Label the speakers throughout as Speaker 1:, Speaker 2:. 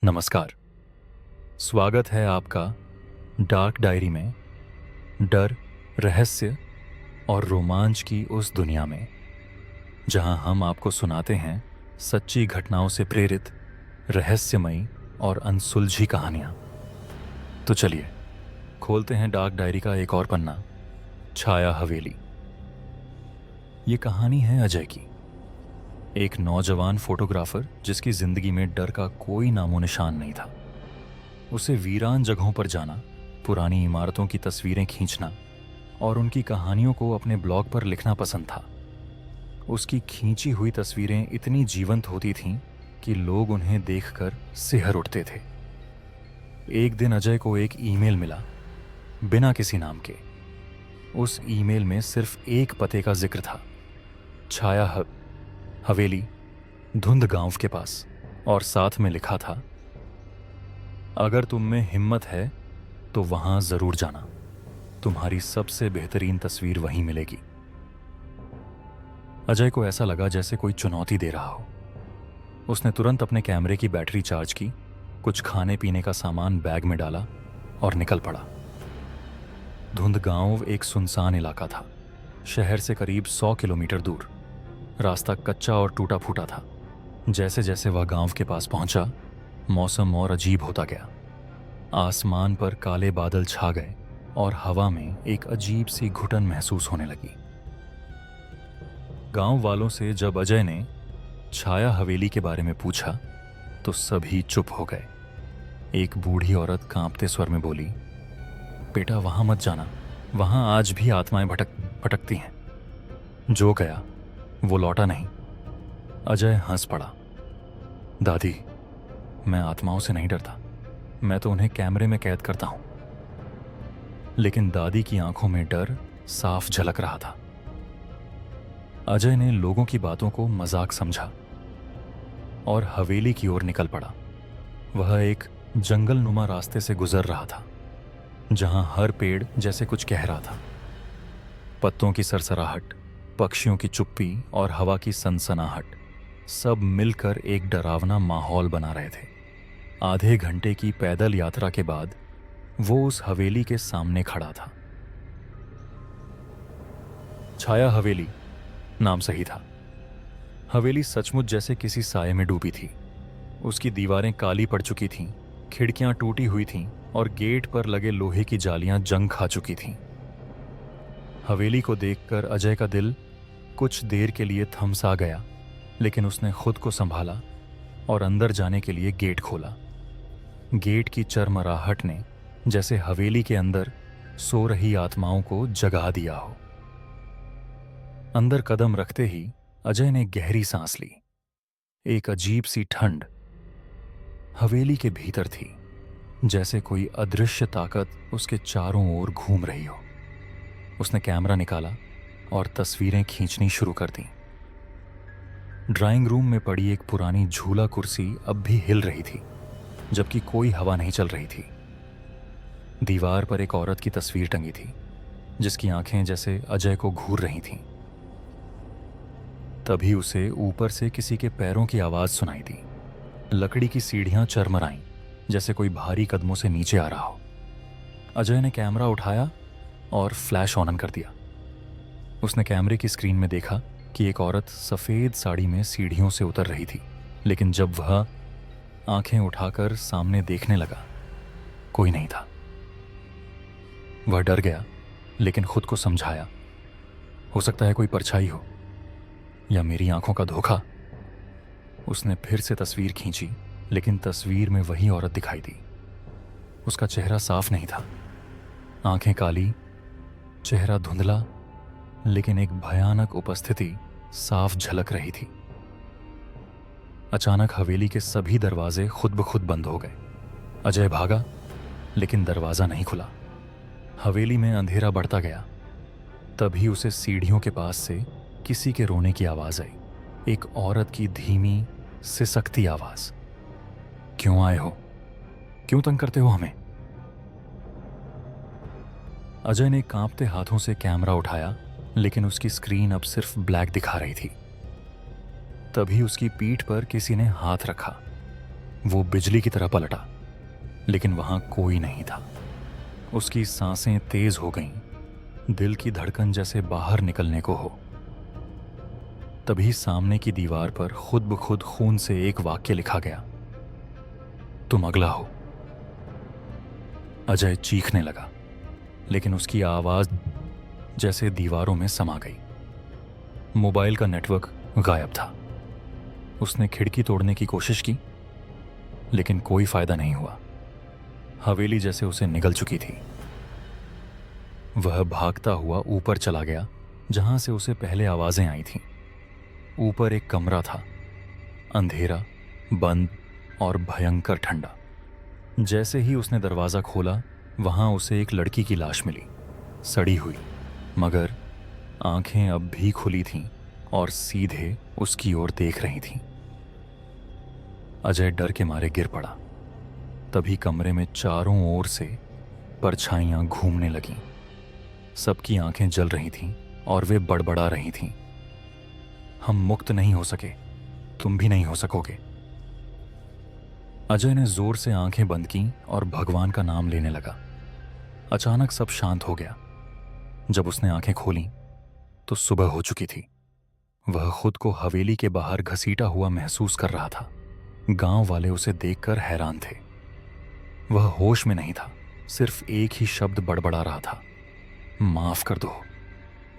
Speaker 1: नमस्कार। स्वागत है आपका डार्क डायरी में। डर, रहस्य और रोमांच की उस दुनिया में जहां हम आपको सुनाते हैं सच्ची घटनाओं से प्रेरित रहस्यमयी और अनसुलझी कहानियां। तो चलिए खोलते हैं डार्क डायरी का एक और पन्ना, छाया हवेली। ये कहानी है अजय की, एक नौजवान फोटोग्राफर जिसकी जिंदगी में डर का कोई नामो निशान नहीं था। उसे वीरान जगहों पर जाना, पुरानी इमारतों की तस्वीरें खींचना और उनकी कहानियों को अपने ब्लॉग पर लिखना पसंद था। उसकी खींची हुई तस्वीरें इतनी जीवंत होती थीं कि लोग उन्हें देखकर सिहर उठते थे। एक दिन अजय को एक ईमेल मिला, बिना किसी नाम के। उस ईमेल में सिर्फ एक पते का जिक्र था, छाया हवेली, धुंध गांव के पास, और साथ में लिखा था, अगर तुम में हिम्मत है तो वहां जरूर जाना, तुम्हारी सबसे बेहतरीन तस्वीर वहीं मिलेगी। अजय को ऐसा लगा जैसे कोई चुनौती दे रहा हो। उसने तुरंत अपने कैमरे की बैटरी चार्ज की, कुछ खाने पीने का सामान बैग में डाला और निकल पड़ा। धुंध गांव एक सुनसान इलाका था, शहर से करीब 100 किलोमीटर दूर। रास्ता कच्चा और टूटा फूटा था। जैसे जैसे वह गांव के पास पहुंचा, मौसम और अजीब होता गया। आसमान पर काले बादल छा गए और हवा में एक अजीब सी घुटन महसूस होने लगी। गांव वालों से जब अजय ने छाया हवेली के बारे में पूछा तो सभी चुप हो गए। एक बूढ़ी औरत कांपते स्वर में बोली, बेटा वहां मत जाना, वहां आज भी आत्माएं भटकती हैं। जो गया वो लौटा नहीं। अजय हंस पड़ा। दादी, मैं आत्माओं से नहीं डरता, मैं तो उन्हें कैमरे में कैद करता हूं। लेकिन दादी की आंखों में डर साफ झलक रहा था। अजय ने लोगों की बातों को मजाक समझा और हवेली की ओर निकल पड़ा। वह एक जंगल नुमा रास्ते से गुजर रहा था, जहां हर पेड़ जैसे कुछ कह रहा था। पत्तों की सरसराहट, पक्षियों की चुप्पी और हवा की सनसनाहट सब मिलकर एक डरावना माहौल बना रहे थे। आधे घंटे की पैदल यात्रा के बाद वो उस हवेली के सामने खड़ा था। छाया हवेली नाम सही था। हवेली सचमुच जैसे किसी साये में डूबी थी। उसकी दीवारें काली पड़ चुकी थीं, खिड़कियां टूटी हुई थीं और गेट पर लगे लोहे की जालियां जंग खा चुकी थीं। हवेली को देखकर अजय का दिल कुछ देर के लिए थम सा गया, लेकिन उसने खुद को संभाला और अंदर जाने के लिए गेट खोला। गेट की चरमराहट ने जैसे हवेली के अंदर सो रही आत्माओं को जगा दिया हो। अंदर कदम रखते ही अजय ने गहरी सांस ली। एक अजीब सी ठंड हवेली के भीतर थी, जैसे कोई अदृश्य ताकत उसके चारों ओर घूम रही हो। उसने कैमरा निकाला और तस्वीरें खींचनी शुरू कर दी। ड्राइंग रूम में पड़ी एक पुरानी झूला कुर्सी अब भी हिल रही थी, जबकि कोई हवा नहीं चल रही थी। दीवार पर एक औरत की तस्वीर टंगी थी, जिसकी आंखें जैसे अजय को घूर रही थीं। तभी उसे ऊपर से किसी के पैरों की आवाज सुनाई दी। लकड़ी की सीढ़ियां चरमराईं, जैसे कोई भारी कदमों से नीचे आ रहा हो। अजय ने कैमरा उठाया और फ्लैश ऑन कर दिया। उसने कैमरे की स्क्रीन में देखा कि एक औरत सफेद साड़ी में सीढ़ियों से उतर रही थी, लेकिन जब वह आंखें उठाकर सामने देखने लगा, कोई नहीं था। वह डर गया, लेकिन खुद को समझाया, हो सकता है कोई परछाई हो या मेरी आंखों का धोखा। उसने फिर से तस्वीर खींची, लेकिन तस्वीर में वही औरत दिखाई दी। उसका चेहरा साफ नहीं था, आंखें काली, चेहरा धुंधला, लेकिन एक भयानक उपस्थिति साफ झलक रही थी। अचानक हवेली के सभी दरवाजे खुद ब खुद बंद हो गए। अजय भागा, लेकिन दरवाजा नहीं खुला। हवेली में अंधेरा बढ़ता गया। तभी उसे सीढ़ियों के पास से किसी के रोने की आवाज आई। एक औरत की धीमी, सिसकती आवाज, क्यों आए हो, क्यों तंग करते हो हमें? अजय ने कांपते हाथों से कैमरा उठाया, लेकिन उसकी स्क्रीन अब सिर्फ ब्लैक दिखा रही थी। तभी उसकी पीठ पर किसी ने हाथ रखा। वो बिजली की तरह पलटा, लेकिन वहां कोई नहीं था। उसकी सांसें तेज हो गईं, दिल की धड़कन जैसे बाहर निकलने को हो। तभी सामने की दीवार पर खुद ब खुद खून से एक वाक्य लिखा गया, तुम अगला हो। अजय चीखने लगा, लेकिन उसकी आवाज जैसे दीवारों में समा गई। मोबाइल का नेटवर्क गायब था। उसने खिड़की तोड़ने की कोशिश की, लेकिन कोई फायदा नहीं हुआ। हवेली जैसे उसे निगल चुकी थी। वह भागता हुआ ऊपर चला गया, जहां से उसे पहले आवाजें आई थीं। ऊपर एक कमरा था, अंधेरा, बंद और भयंकर ठंडा। जैसे ही उसने दरवाजा खोला, वहां उसे एक लड़की की लाश मिली, सड़ी हुई, मगर आंखें अब भी खुली थीं और सीधे उसकी ओर देख रही थीं। अजय डर के मारे गिर पड़ा। तभी कमरे में चारों ओर से परछाइयां घूमने लगीं। सबकी आंखें जल रही थीं और वे बड़बड़ा रही थीं, हम मुक्त नहीं हो सके, तुम भी नहीं हो सकोगे। अजय ने जोर से आंखें बंद की और भगवान का नाम लेने लगा। अचानक सब शांत हो गया। जब उसने आंखें खोलीं तो सुबह हो चुकी थी। वह खुद को हवेली के बाहर घसीटा हुआ महसूस कर रहा था। गांव वाले उसे देखकर हैरान थे। वह होश में नहीं था, सिर्फ एक ही शब्द बड़बड़ा रहा था, माफ कर दो,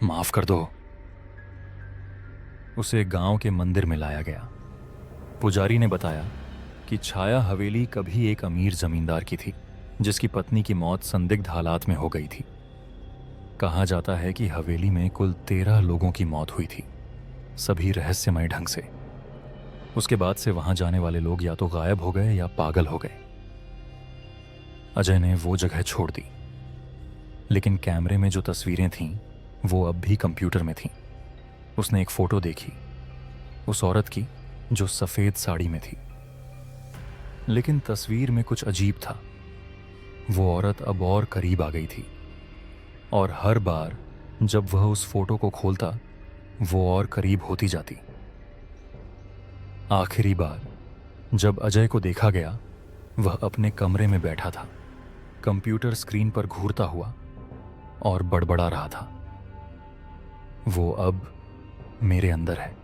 Speaker 1: माफ कर दो। उसे गांव के मंदिर में लाया गया। पुजारी ने बताया कि छाया हवेली कभी एक अमीर जमींदार की थी, जिसकी पत्नी की मौत संदिग्ध हालात में हो गई थी। कहा जाता है कि हवेली में कुल 13 लोगों की मौत हुई थी, सभी रहस्यमय ढंग से। उसके बाद से वहां जाने वाले लोग या तो गायब हो गए या पागल हो गए। अजय ने वो जगह छोड़ दी, लेकिन कैमरे में जो तस्वीरें थीं वो अब भी कंप्यूटर में थीं। उसने एक फोटो देखी, उस औरत की जो सफेद साड़ी में थी। लेकिन तस्वीर में कुछ अजीब था। वो औरत अब और करीब आ गई थी, और हर बार जब वह उस फोटो को खोलता, वो और करीब होती जाती। आखिरी बार जब अजय को देखा गया, वह अपने कमरे में बैठा था, कंप्यूटर स्क्रीन पर घूरता हुआ और बड़बड़ा रहा था, वो अब मेरे अंदर है।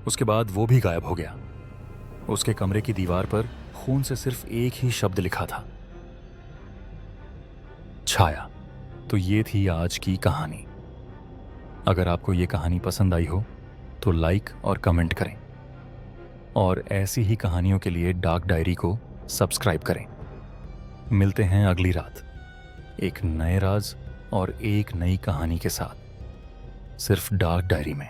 Speaker 1: उसके बाद वो भी गायब हो गया। उसके कमरे की दीवार पर खून से सिर्फ एक ही शब्द लिखा था, छाया। तो ये थी आज की कहानी। अगर आपको ये कहानी पसंद आई हो तो लाइक और कमेंट करें, और ऐसी ही कहानियों के लिए डार्क डायरी को सब्सक्राइब करें। मिलते हैं अगली रात एक नए राज और एक नई कहानी के साथ, सिर्फ डार्क डायरी में।